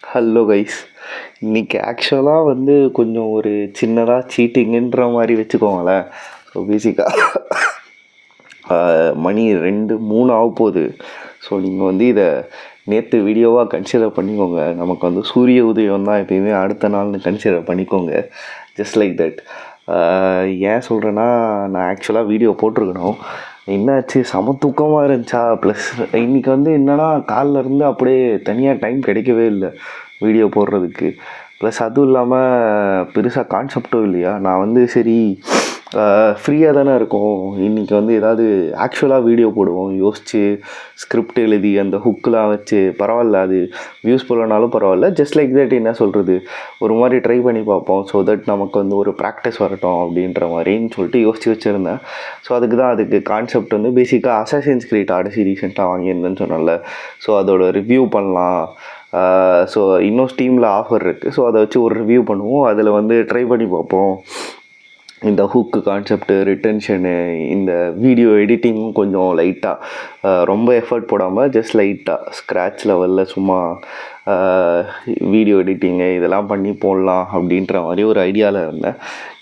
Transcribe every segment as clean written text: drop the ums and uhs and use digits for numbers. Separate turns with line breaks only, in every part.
Hello guys. இன்றைக்கி ஆக்சுவலாக வந்து கொஞ்சம் ஒரு சின்னதாக சீட்டிங்குன்ற மாதிரி வச்சுக்கோங்களேன். ஸோ பேசிக்காக மணி 2-3 ஆக போகுது. ஸோ நீங்கள் வந்து இதை நேற்று வீடியோவாக கன்சிடர் பண்ணிக்கோங்க. நமக்கு வந்து சூரிய உதயம் தான் எப்பயுமே அடுத்த நாள்னு கன்சிடர் பண்ணிக்கோங்க. Just like that. ஏன் சொல்கிறேன்னா, நான் ஆக்சுவலாக வீடியோ போட்டிருக்கணும். என்னாச்சு, செம தூக்கமாக இருந்துச்சா. ப்ளஸ் இன்றைக்கி வந்து என்னென்னா, காலிலேருந்து அப்படியே தனியாக டைம் கிடைக்கவே இல்லை வீடியோ போடுறதுக்கு. ப்ளஸ் அதுவும் இல்லாமல் பெருசாக கான்செப்டும் இல்லையா. நான் வந்து சரி ஃப்ரீயாக தானே இருக்கும், இன்றைக்கி வந்து ஏதாவது ஆக்சுவலாக வீடியோ போடுவோம் யோசித்து ஸ்கிரிப்ட் எழுதி அந்த ஹுக்கெலாம் வச்சு. பரவாயில்ல, அது வியூஸ் போடலனாலும் பரவாயில்ல. ஜஸ்ட் லைக் தட், என்ன சொல்கிறது, ஒரு மாதிரி ட்ரை பண்ணி பார்ப்போம். ஸோ தட் நமக்கு வந்து ஒரு ப்ராக்டிஸ் வரட்டும் அப்படின்ற மாதிரின்னு சொல்லிட்டு யோசித்து வச்சுருந்தேன். ஸோ அதுக்கு கான்செப்ட் வந்து பேசிக்காக அசாசின்ஸ் கிரீட் ஆடிசி ரீசெண்டாக வாங்கியிருந்தேன்னு சொன்னேன்ல. ஸோ அதோட ரிவ்யூ பண்ணலாம். ஸோ இன்னும் ஸ்டீமில் ஆஃபர் இருக்குது. ஸோ அதை வச்சு ஒரு ரிவ்யூ பண்ணுவோம். அதில் வந்து ட்ரை பண்ணி பார்ப்போம். இந்த ஹுக்கு கான்செப்ட்டு, ரிட்டென்ஷனு, இந்த வீடியோ எடிட்டிங்கும் கொஞ்சம் லைட்டாக, ரொம்ப எஃபர்ட் போடாமல் ஜஸ்ட் லைட்டாக ஸ்க்ராட்ச் லெவலில் சும்மா வீடியோ எடிட்டிங்கு இதெல்லாம் பண்ணி போடலாம் அப்படின்ற மாதிரி ஒரு ஐடியாவில் இருந்தேன்.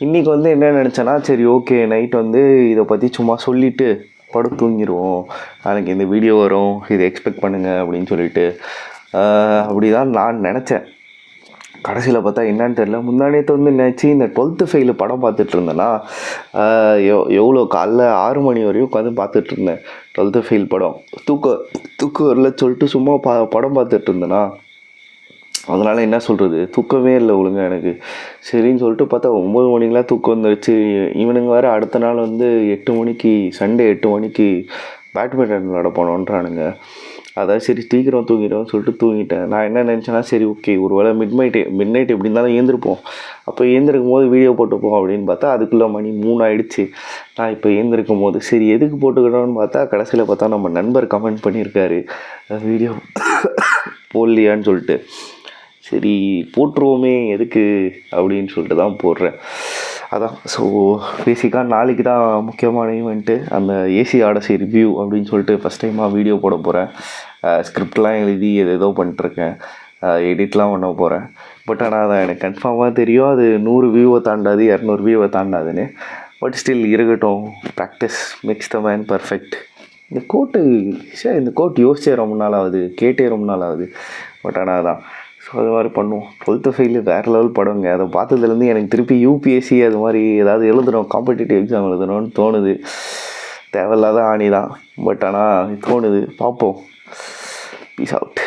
இன்றைக்கி வந்து என்ன நினச்சேன்னா, சரி ஓகே, நைட் வந்து இதை பற்றி சும்மா சொல்லிவிட்டு படம் தூங்கிடுவோம், நாளைக்கு இந்த வீடியோ வரும், இதை எக்ஸ்பெக்ட் பண்ணுங்கள் அப்படின்னு சொல்லிட்டு அப்படி தான் நான் நினச்சேன். கடைசியில் பார்த்தா என்னான்னு தெரில. முந்தானேத்து வந்து என்னாச்சு, இந்த 12th ஃபெயிலு படம் பார்த்துட்டு இருந்தேன்னா, எவ்வளோ காலைல 6 மணி வரையும் உட்காந்து பார்த்துட்டு இருந்தேன் 12th ஃபெயில் படம். தூக்கம் வரல சொல்லிட்டு சும்மா படம் பார்த்துட்டு இருந்தேன்னா, அதனால் என்ன சொல்கிறது, தூக்கமே இல்லை ஒழுங்காக எனக்கு. சரின்னு சொல்லிட்டு பார்த்தா 9 மணிக்கெலாம் தூக்கம் வந்துருச்சு. இவனுங்க வேறு அடுத்த நாள் வந்து 8 மணிக்கு, சண்டே 8 மணிக்கு பேட்மிண்டன் விளாட போனோன்றானுங்க. அதான் சரி சீக்கிரம் தூங்கிடுவோம்னு சொல்லிட்டு தூங்கிட்டேன். நான் என்ன நினச்சேன்னா, சரி ஓகே, ஒரு வேளை மிட் நைட் எப்படி இருந்தாலும் ஏந்திருப்போம், அப்போ ஏந்திருக்கும் போது வீடியோ போட்டுப்போம் அப்படின்னு பார்த்தா அதுக்குள்ளே மணி 3 ஆகிடுச்சு. நான் இப்போ ஏந்திருக்கும் போது சரி எதுக்கு போட்டுக்கணும்னு பார்த்தா, கடைசியில் பார்த்தா நம்ம நண்பர் கமெண்ட் பண்ணியிருக்காரு வீடியோ போடலையான்னு சொல்லிட்டு. சரி போட்டுருவோமே எதுக்கு அப்படின்னு சொல்லிட்டு தான் போடுறேன். அதான். ஸோ பேசிக்காக நாளைக்கு தான் முக்கியமான ஈவெண்ட்டு, அந்த ஏசி ஆடிசி ரிவ்யூ அப்படின்னு சொல்லிட்டு ஃபஸ்ட் டைமாக வீடியோ போட போகிறேன். ஸ்கிரிப்ட்லாம் எழுதி ஏதோ பண்ணிட்டுருக்கேன், எடிட்லாம் பண்ண போகிறேன். பட் ஆனால் அதான் எனக்கு கன்ஃபார்மாக தெரியும், அது 100 வியூவை தாண்டாது, 200 வியூவை தாண்டாதுன்னு. பட் ஸ்டில் இருக்கட்டும், practice makes the man perfect. இந்த கோட் யோசிச்சே ரொம்ப நாள் ஆகுது, கேட்டே ரொம்ப நாள் ஆகுது. பட் ஆனால் அதான். ஸோ அது மாதிரி பண்ணுவோம். 12th ஃபெயிலு வேறு லெவல் படங்க. அதை பார்த்ததுலேருந்து எனக்கு திருப்பி யூபிஎஸ்சி அது மாதிரி ஏதாவது எழுதணும், காம்படிட்டிவ் எக்ஸாம் எழுதணும்னு தோணுது. தேவையில்லாத ஆணி தான், பட் ஆனால் தோணுது. பார்ப்போம். Peace out.